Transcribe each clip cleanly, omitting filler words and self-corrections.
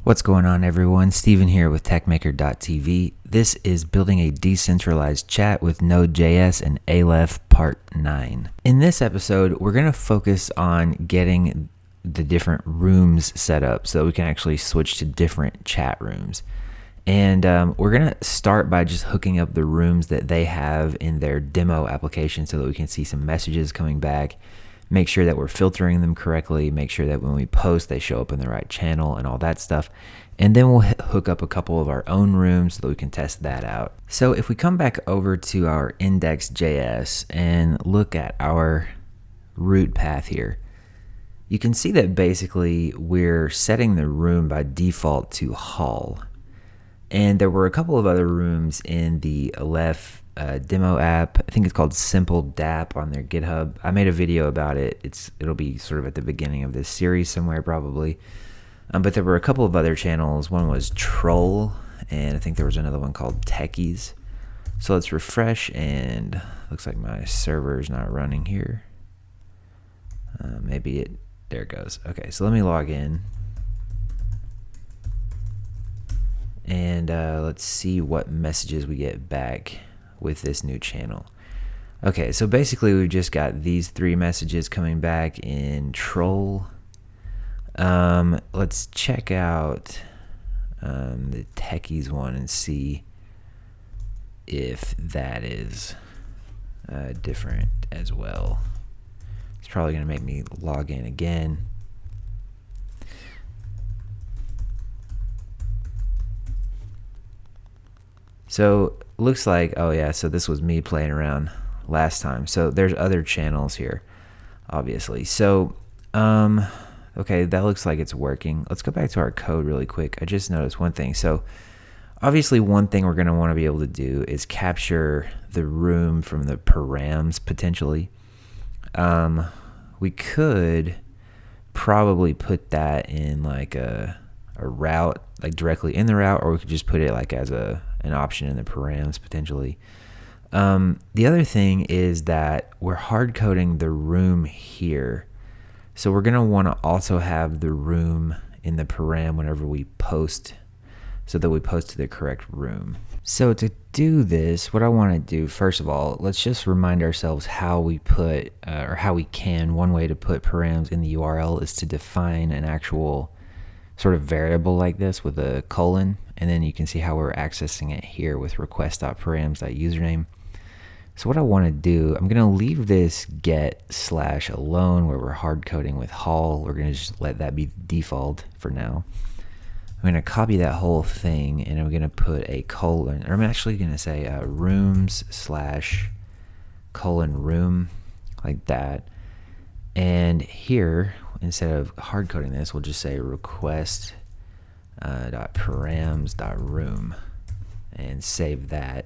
What's going on, everyone? Steven here with TechMaker.tv. This is building a decentralized chat with Node JS and Aleph Part 9. In this episode, we're going to focus on getting the different rooms set up so that we can actually switch to different chat rooms. And we're going to start by just hooking up the rooms that they have in their demo application so that we can see some messages coming back. Make sure that we're filtering them correctly, make sure that when we post they show up in the right channel and all that stuff. And then we'll hook up a couple of our own rooms so that we can test that out. So if we come back over to our index.js and look at our root path here, you can see that basically we're setting the room by default to Hall. And there were a couple of other rooms in the Aleph demo app. I think it's called Simple DApp on their GitHub. I made a video about it. It'll be sort of at the beginning of this series somewhere probably. But there were a couple of other channels. One was Troll, and I think there was another one called Techies. So let's refresh, and looks like my server's not running here. There it goes. Okay, so let me log in. And let's see what messages we get back with this new channel. Okay, so basically we've just got these three messages coming back in Troll. Let's check out the Techies one and see if that is different as well. It's probably going to make me log in again. So looks like, oh yeah, so this was me playing around last time. So there's other channels here, obviously. So, okay, that looks like it's working. Let's go back to our code really quick. I just noticed one thing. So obviously one thing we're going to want to be able to do is capture the room from the params potentially. We could probably put that in like a route, like directly in the route, or we could just put it like as an option in the params potentially. The other thing is that we're hard coding the room here. So we're going to want to also have the room in the param whenever we post, so that we post to the correct room. So to do this, what I want to do, first of all, let's just remind ourselves how we put, or how we can, one way to put params in the URL is to define an actual sort of variable like this with a colon, and then you can see how we're accessing it here with request.params.username. So what I want to do, I'm going to leave this get / alone where we're hard coding with Hall. We're going to just let that be default for now. I'm going to copy that whole thing, and I'm going to put a colon, or I'm actually going to say rooms / room, like that. And here, instead of hard coding this, we'll just say request.params.room and save that.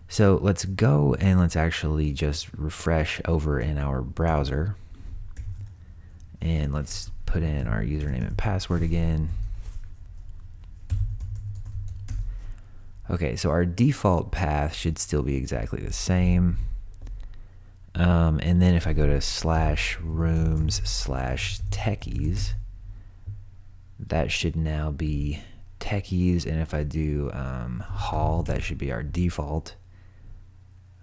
So let's go and let's actually just refresh over in our browser, and let's put in our username and password again. Okay, so our default path should still be exactly the same. And then if I go to /rooms/techies, that should now be techies. And if I do Hall, that should be our default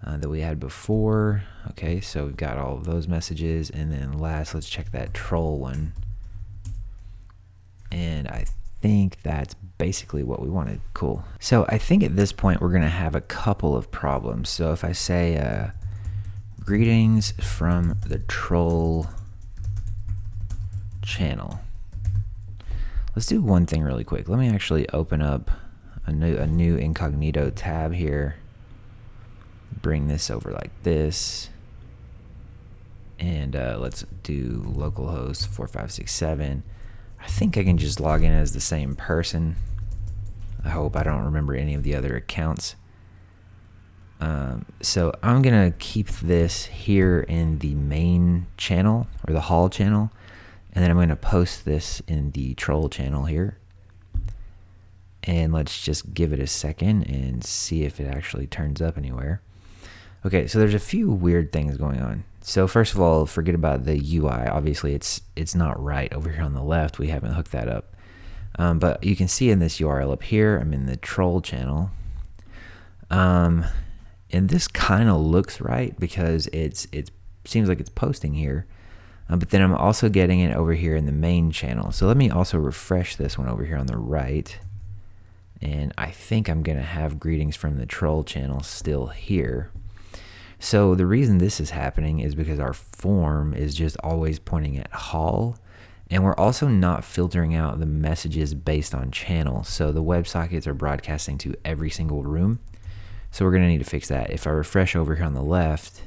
that we had before. Okay, so we've got all of those messages. And then last, let's check that Troll one. And I think that's basically what we wanted. Cool. So I think at this point we're going to have a couple of problems. So if I say greetings from the Troll channel. Let's do one thing really quick. Let me actually open up a new incognito tab here. Bring this over like this. And let's do localhost 4567. I think I can just log in as the same person. I hope I don't remember any of the other accounts. So I'm gonna keep this here in the main channel, or the Hall channel, and then I'm gonna post this in the Troll channel here. And let's just give it a second and see if it actually turns up anywhere. Okay, so there's a few weird things going on. So first of all, forget about the UI. Obviously, it's not right over here on the left. We haven't hooked that up. But you can see in this URL up here, I'm in the troll channel. And this kind of looks right because it seems like it's posting here. But then I'm also getting it over here in the main channel. So let me also refresh this one over here on the right. And I think I'm going to have greetings from the troll channel still here. So the reason this is happening is because our form is just always pointing at Hall. And we're also not filtering out the messages based on channel. So the WebSockets are broadcasting to every single room. So we're going to need to fix that. If I refresh over here on the left,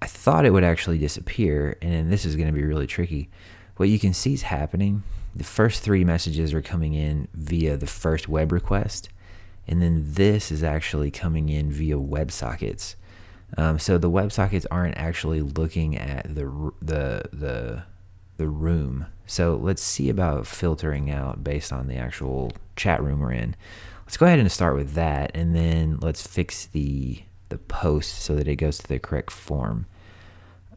I thought it would actually disappear, and then this is going to be really tricky. What you can see is happening. The first 3 messages are coming in via the first web request, and then this is actually coming in via WebSockets. So the WebSockets aren't actually looking at the room. So let's see about filtering out based on the actual chat room we're in. Let's go ahead and start with that, and then let's fix the post so that it goes to the correct form.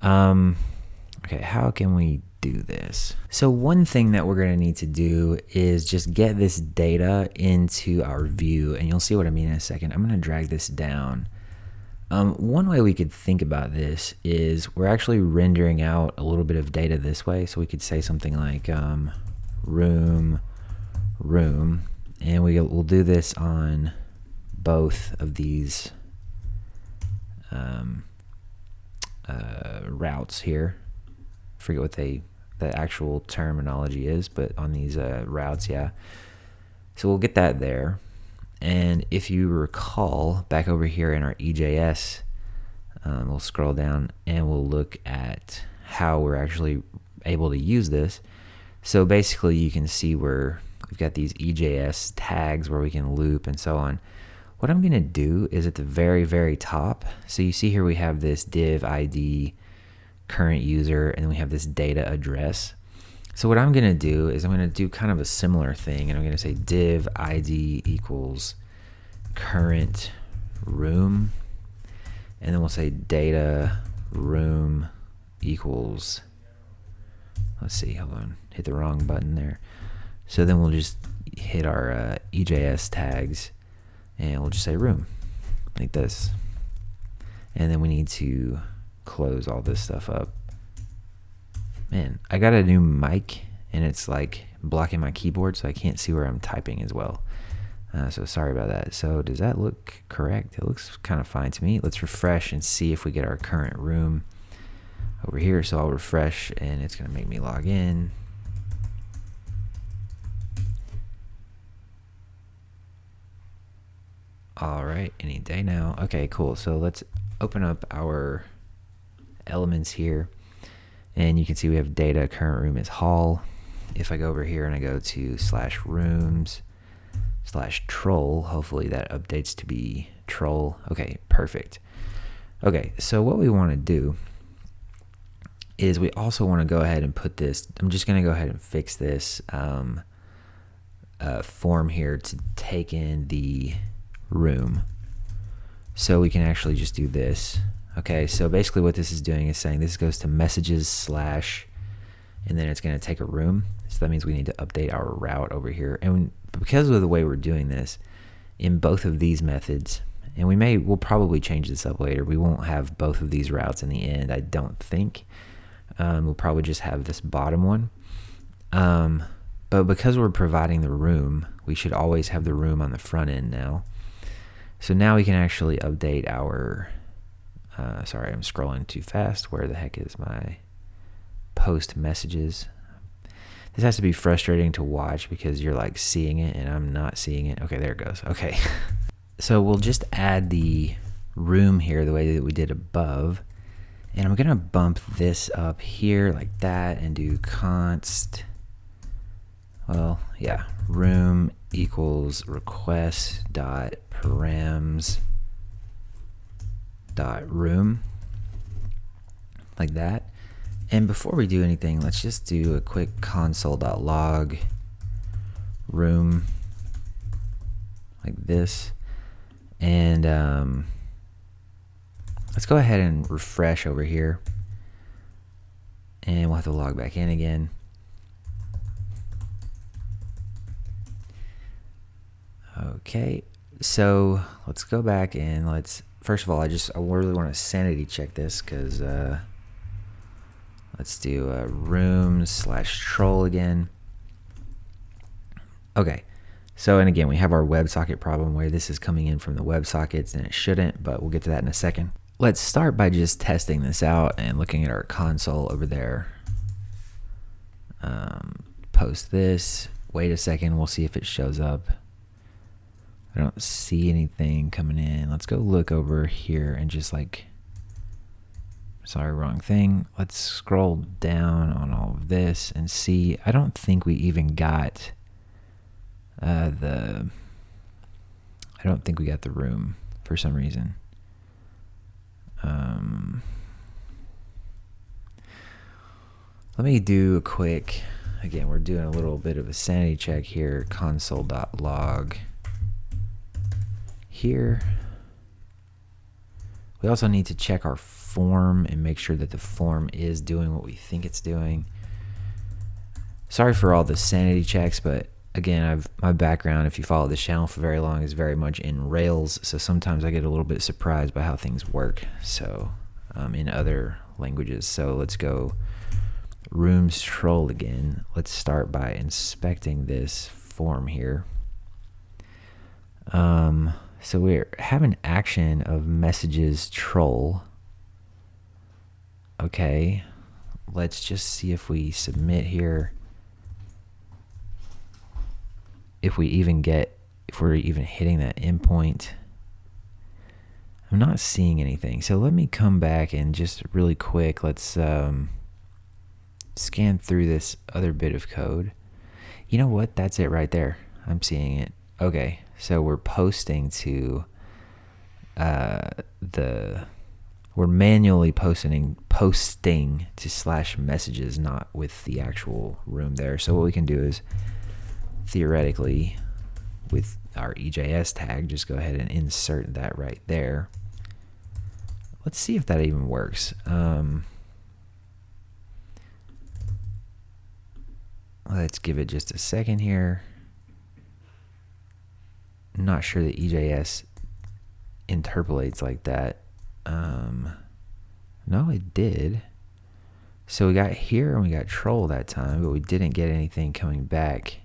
Okay, how can we do this? So one thing that we're going to need to do is just get this data into our view, and you'll see what I mean in a second. I'm going to drag this down. One way we could think about this is we're actually rendering out a little bit of data this way. So we could say something like room, and we'll do this on both of these routes here. I forget what the actual terminology is, but on these routes, yeah. So we'll get that there. And if you recall, back over here in our EJS, we'll scroll down and we'll look at how we're actually able to use this. So basically you can see where we've got these EJS tags where we can loop and so on. What I'm going to do is at the very, very top, so you see here we have this div ID current user, and then we have this data address. So what I'm going to do is I'm going to do kind of a similar thing, and I'm going to say div ID equals current room, and then we'll say data room equals, let's see, hold on, hit the wrong button there. So then we'll just hit our EJS tags, and we'll just say room, like this. And then we need to close all this stuff up. Man, I got a new mic, and it's like blocking my keyboard, so I can't see where I'm typing as well. So sorry about that. So does that look correct? It looks kind of fine to me. Let's refresh and see if we get our current room over here. So I'll refresh, and it's going to make me log in. All right, any day now. Okay, cool. So let's open up our elements here, and you can see we have data current room is Hall. If I go over here and I go to /rooms/troll, hopefully that updates to be troll. Okay, perfect. Okay, so what we want to do is we also want to go ahead and put this, I'm just going to go ahead and fix this form here to take in the room, so we can actually just do this. Okay, so basically what this is doing is saying this goes to messages / and then it's going to take a room. So that means we need to update our route over here. And because of the way we're doing this in both of these methods, and we'll probably change this up later, we won't have both of these routes in the end, I don't think. We'll probably just have this bottom one. But because we're providing the room, we should always have the room on the front end now. So now we can actually update our, sorry, I'm scrolling too fast. Where the heck is my post messages? This has to be frustrating to watch because you're like seeing it and I'm not seeing it. Okay, there it goes. Okay. So we'll just add the room here the way that we did above. And I'm going to bump this up here like that and do const, well, yeah, room equals request dot params dot room, like that. And before we do anything, let's just do a quick console.log room, like this. And let's go ahead and refresh over here, and we'll have to log back in again. Okay, so let's go back and first of all, I really want to sanity check this because let's do rooms/troll again. Okay, so and again, we have our WebSocket problem where this is coming in from the WebSockets and it shouldn't, but we'll get to that in a second. Let's start by just testing this out and looking at our console over there. Post this, wait a second, we'll see if it shows up. I don't see anything coming in. Let's go look over here and just sorry, wrong thing. Let's scroll down on all of this and see. I don't think we even got I don't think we got the room for some reason. Let me do a quick, again, we're doing a little bit of a sanity check here, console.log here. We also need to check our form and make sure that the form is doing what we think it's doing. Sorry for all the sanity checks, but again, my background, if you follow this channel for very long, is very much in Rails, so sometimes I get a little bit surprised by how things work, so in other languages. So let's go rooms troll again. Let's start by inspecting this form here. So we have an action of messages troll. Okay, let's just see if we submit here. If we're even hitting that endpoint. I'm not seeing anything. So let me come back and just really quick, let's scan through this other bit of code. You know what? That's it right there. I'm seeing it. Okay, so we're posting to we're manually posting to /messages, not with the actual room there. So what we can do is theoretically with our EJS tag, just go ahead and insert that right there. Let's see if that even works. Let's give it just a second here. I'm not sure that EJS interpolates like that. No, it did. So we got here and we got troll that time, but we didn't get anything coming back.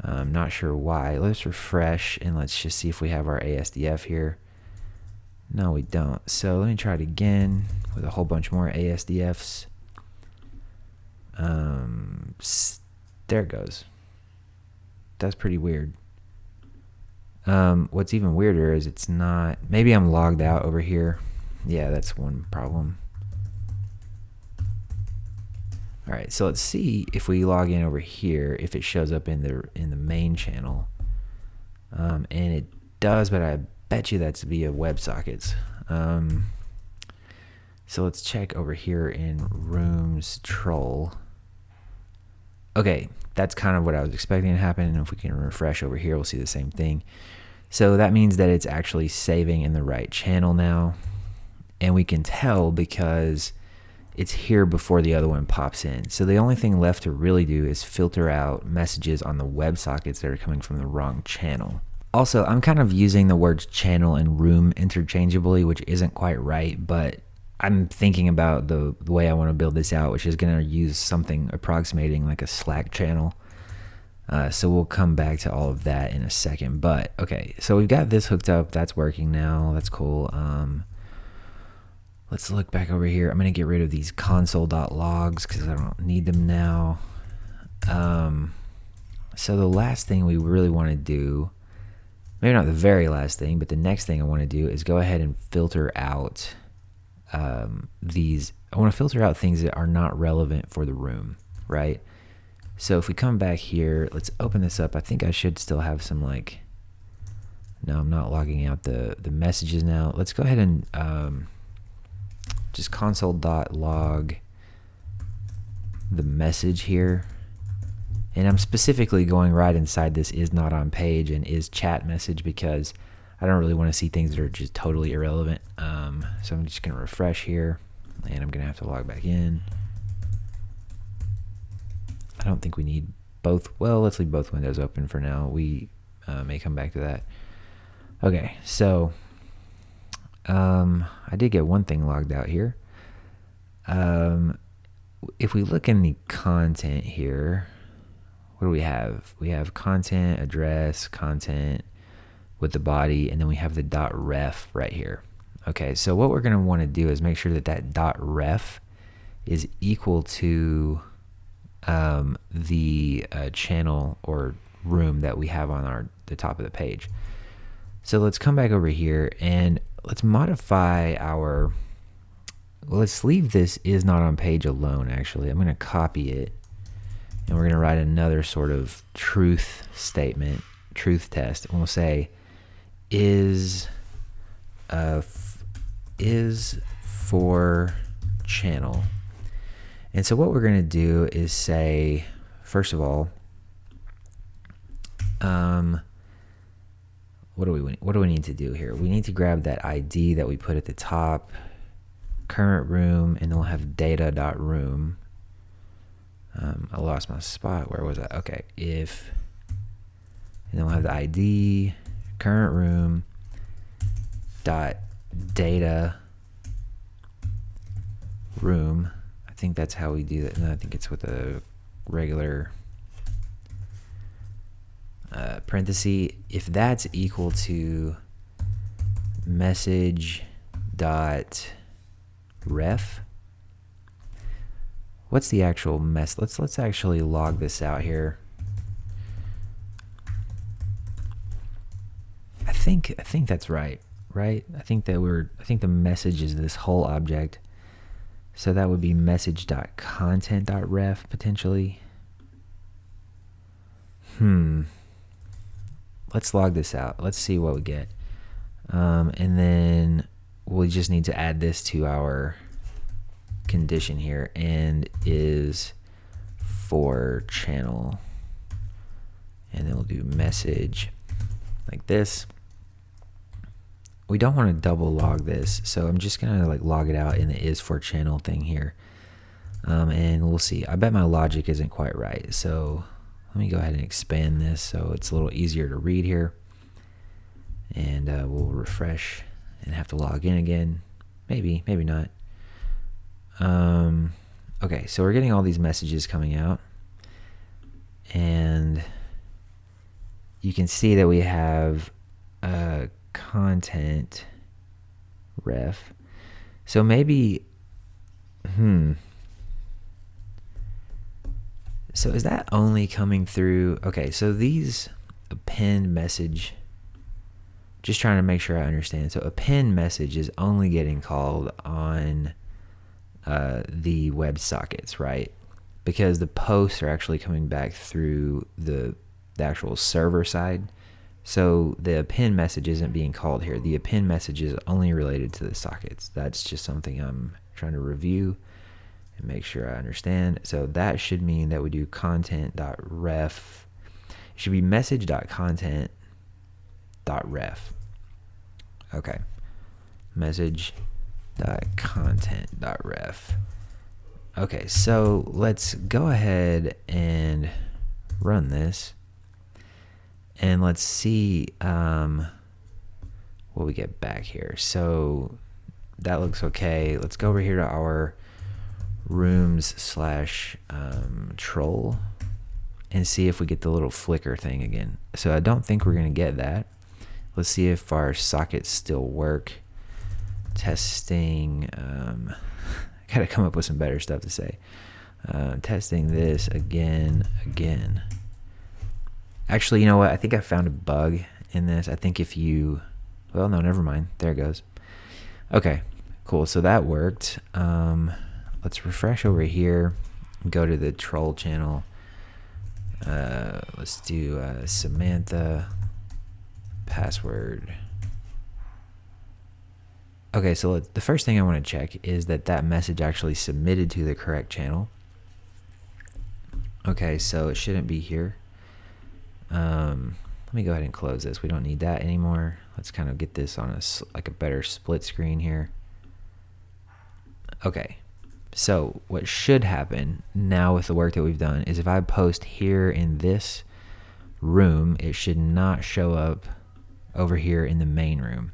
I'm not sure why. Let's refresh and let's just see if we have our ASDF here. No, we don't. So let me try it again with a whole bunch more ASDFs. There it goes. That's pretty weird. What's even weirder is it's not, maybe I'm logged out over here. Yeah, that's one problem. All right, so let's see if we log in over here, if it shows up in the main channel. And it does, but I bet you that's via WebSockets. So let's check over here in rooms troll. Okay, that's kind of what I was expecting to happen. And if we can refresh over here, we'll see the same thing. So that means that it's actually saving in the right channel now. And we can tell because it's here before the other one pops in. So the only thing left to really do is filter out messages on the WebSockets that are coming from the wrong channel. Also, I'm kind of using the words channel and room interchangeably, which isn't quite right, but I'm thinking about the way I want to build this out, which is going to use something approximating like a Slack channel. So we'll come back to all of that in a second. But okay, so we've got this hooked up. That's working now. That's cool. Let's look back over here. I'm going to get rid of these console.logs because I don't need them now. So the last thing we really want to do, maybe not the very last thing, but the next thing I want to do is go ahead and filter out I want to filter out things that are not relevant for the room, right? So if we come back here, let's open this up. I think I should still have some no, I'm not logging out the messages now. Let's go ahead and just console.log the message here. And I'm specifically going right inside this is not on page and is chat message because I don't really want to see things that are just totally irrelevant. So I'm just going to refresh here and I'm going to have to log back in. I don't think we need both. Well, let's leave both windows open for now. We may come back to that. Okay, so I did get one thing logged out here. If we look in the content here, what do we have? We have content, address, content with the body, and then we have the .ref right here. Okay, so what we're going to want to do is make sure that that .ref is equal to the channel or room that we have on the top of the page. So let's come back over here and let's modify our, well, let's leave this is not on page alone. Actually, I'm going to copy it and we're going to write another sort of truth statement, truth test, and we'll say is for channel. And so what we're going to do is say, first of all, what do we need to do here? We need to grab that ID that we put at the top, current room, and then we'll have data.room. I lost my spot. Where was that? Okay, and then we'll have the ID, current room, dot data room. I think that's how we do that. No, I think it's with a regular parenthesis. If that's equal to message dot ref, what's the actual mess? Let's actually log this out here. I think that's right. I think the message is this whole object. So that would be message.content.ref potentially. Let's log this out. Let's see what we get. And then we just need to add this to our condition here, and is for channel. And then we'll do message like this. We don't want to double log this, so I'm just gonna like log it out in the is for channel thing here, and we'll see. I bet my logic isn't quite right, so let me go ahead and expand this so it's a little easier to read here, and we'll refresh and have to log in again. Maybe not. Okay, so we're getting all these messages coming out, and you can see that we have content ref. So maybe so is that only coming through? Okay, so these append message, just trying to make sure I understand. So append message is only getting called on the WebSockets, right? Because the posts are actually coming back through the actual server side. So the append message isn't being called here. The append message is only related to the sockets. That's just something I'm trying to review and make sure I understand. So that should mean that we do content.ref. It should be message.content.ref. Okay. Message.content.ref. Okay, so let's go ahead and run this. And let's see what we get back here. So that looks okay. Let's go over here to our rooms/troll and see if we get the little flicker thing again. So I don't think we're going to get that. Let's see if our sockets still work. Testing. Got to come up with some better stuff to say. Testing this again. Actually, you know what? I think I found a bug in this. I think if you... Well, no, never mind. There it goes. Okay, cool. So that worked. Let's refresh over here. Go to the troll channel. Let's do Samantha. Password. Okay, so the first thing I want to check is that message actually submitted to the correct channel. Okay, so it shouldn't be here. Let me go ahead and close this. We don't need that anymore. Let's kind of get this on a better split screen here. Okay, so what should happen now with the work that we've done is if I post here in this room, it should not show up over here in the main room.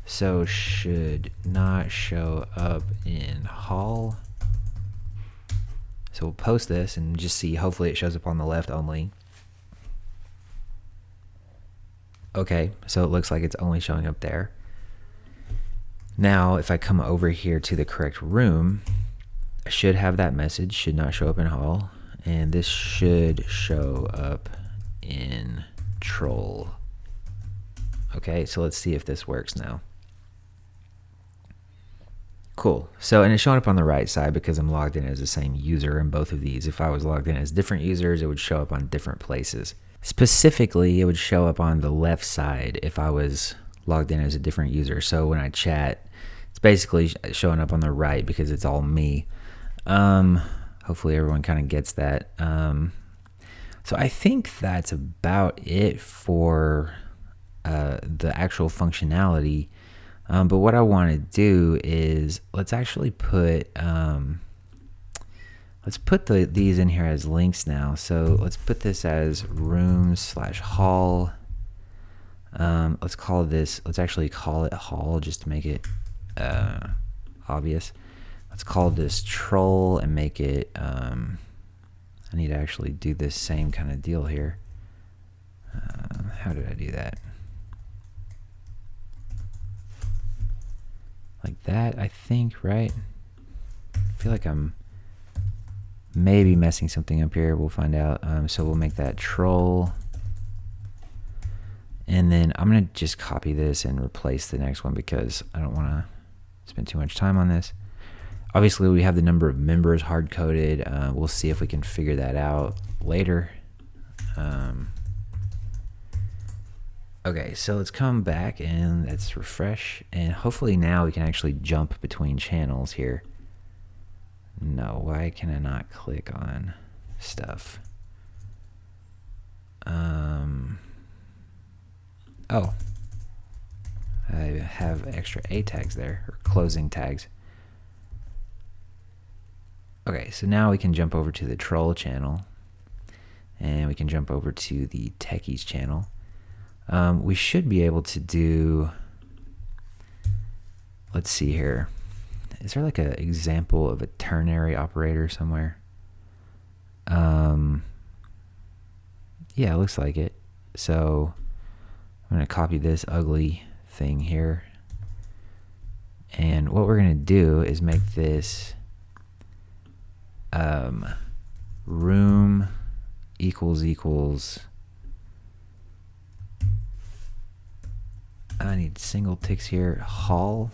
So should not show up in hall. So we'll post this and just see, hopefully it shows up on the left only. Okay, so it looks like it's only showing up there. Now, if I come over here to the correct room, I should have that message, should not show up in hall, and this should show up in troll. Okay, so let's see if this works now. Cool. So, and it's showing up on the right side because I'm logged in as the same user in both of these. If I was logged in as different users, it would show up on different places. Specifically, it would show up on the left side if I was logged in as a different user. So when I chat, it's basically showing up on the right because it's all me. Hopefully everyone kind of gets that. So I think that's about it for the actual functionality. But what I want to do is let's actually put these in here as links now. So let's put this as room/hall. Let's actually call it hall just to make it obvious. Let's call this troll and make it, I need to actually do this same kind of deal here. How did I do that? Like that, I think, right? I feel like I'm maybe messing something up here. We'll find out. So we'll make that troll. And then I'm going to just copy this and replace the next one because I don't want to spend too much time on this. Obviously, we have the number of members hard-coded. We'll see if we can figure that out later. Okay, so let's come back and let's refresh. And hopefully now we can actually jump between channels here. No, why can I not click on stuff? Oh, I have extra A tags there, or closing tags. Okay, so now we can jump over to the troll channel, and we can jump over to the techies channel. We should be able to do, let's see here. Is there like an example of a ternary operator somewhere? Yeah, it looks like it. So I'm going to copy this ugly thing here. And what we're going to do is make this room equals I need single ticks here, hall,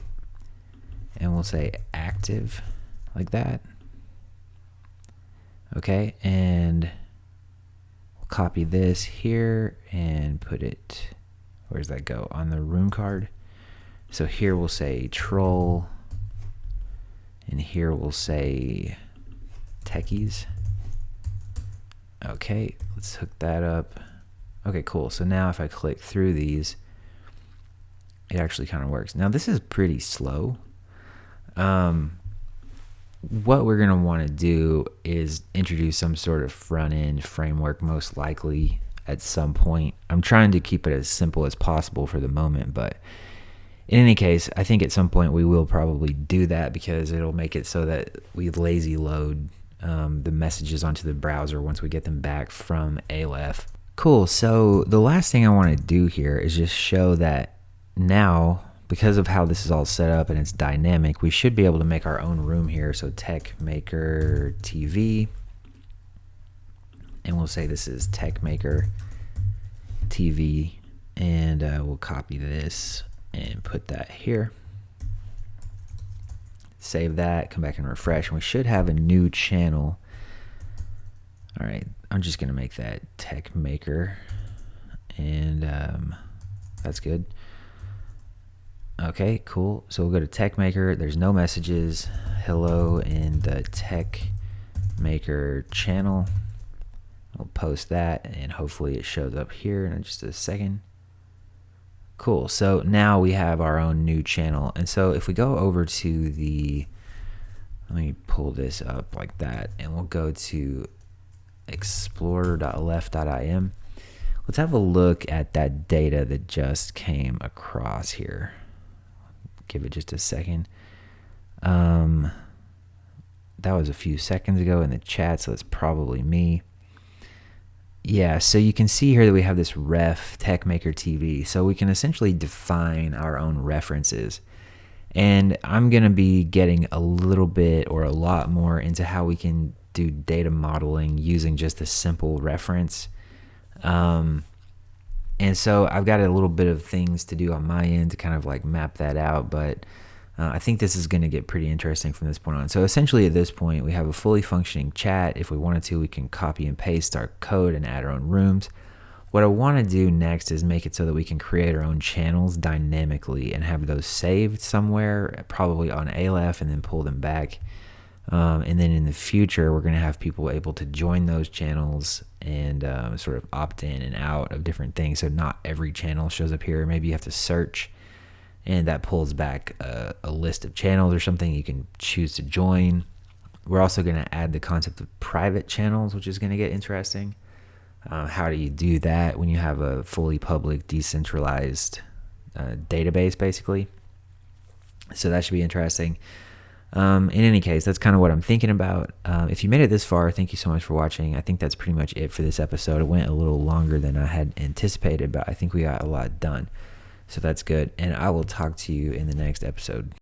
and we'll say active like that. Okay, and we'll copy this here and put it, where does that go? On the room card. So here we'll say troll, and here we'll say techies. Okay, let's hook that up. Okay, cool. So now if I click through these, it actually kind of works. Now this is pretty slow. What we're going to want to do is introduce some sort of front end framework, most likely at some point. I'm trying to keep it as simple as possible for the moment, but in any case, I think at some point we will probably do that because it'll make it so that we lazy load the messages onto the browser once we get them back from Aleph. Cool. So the last thing I want to do here is just show that now, because of how this is all set up and it's dynamic, we should be able to make our own room here. So tech maker TV, and we'll say this is tech maker TV, and we'll copy this and put that here. Save that, come back and refresh, and we should have a new channel. All right, I'm just gonna make that tech maker, and that's good. Okay, cool. So we'll go to tech maker. There's no messages. Hello in the tech maker channel. We'll post that, and hopefully it shows up here in just a second. Cool. So now we have our own new channel. And so if we go over to the, let me pull this up like that, and we'll go to explorer.aleph.im. let's have a look at that data that just came across here. Give it just a second. That was a few seconds ago in the chat, so that's probably me. Yeah, so you can see here that we have this ref TechMaker TV. So we can essentially define our own references. And I'm going to be getting a little bit or a lot more into how we can do data modeling using just a simple reference. And so I've got a little bit of things to do on my end to kind of like map that out, but I think this is going to get pretty interesting from this point on. So essentially at this point, we have a fully functioning chat. If we wanted to, we can copy and paste our code and add our own rooms. What I want to do next is make it so that we can create our own channels dynamically and have those saved somewhere, probably on Aleph, and then pull them back. And then in the future, we're going to have people able to join those channels and sort of opt in and out of different things. So not every channel shows up here. Maybe you have to search, and that pulls back a list of channels or something you can choose to join. We're also going to add the concept of private channels, which is going to get interesting. How do you do that when you have a fully public, decentralized database, basically? So that should be interesting. In any case, that's kind of what I'm thinking about. If you made it this far, thank you so much for watching. I think that's pretty much it for this episode. It went a little longer than I had anticipated, but I think we got a lot done. So that's good. And I will talk to you in the next episode.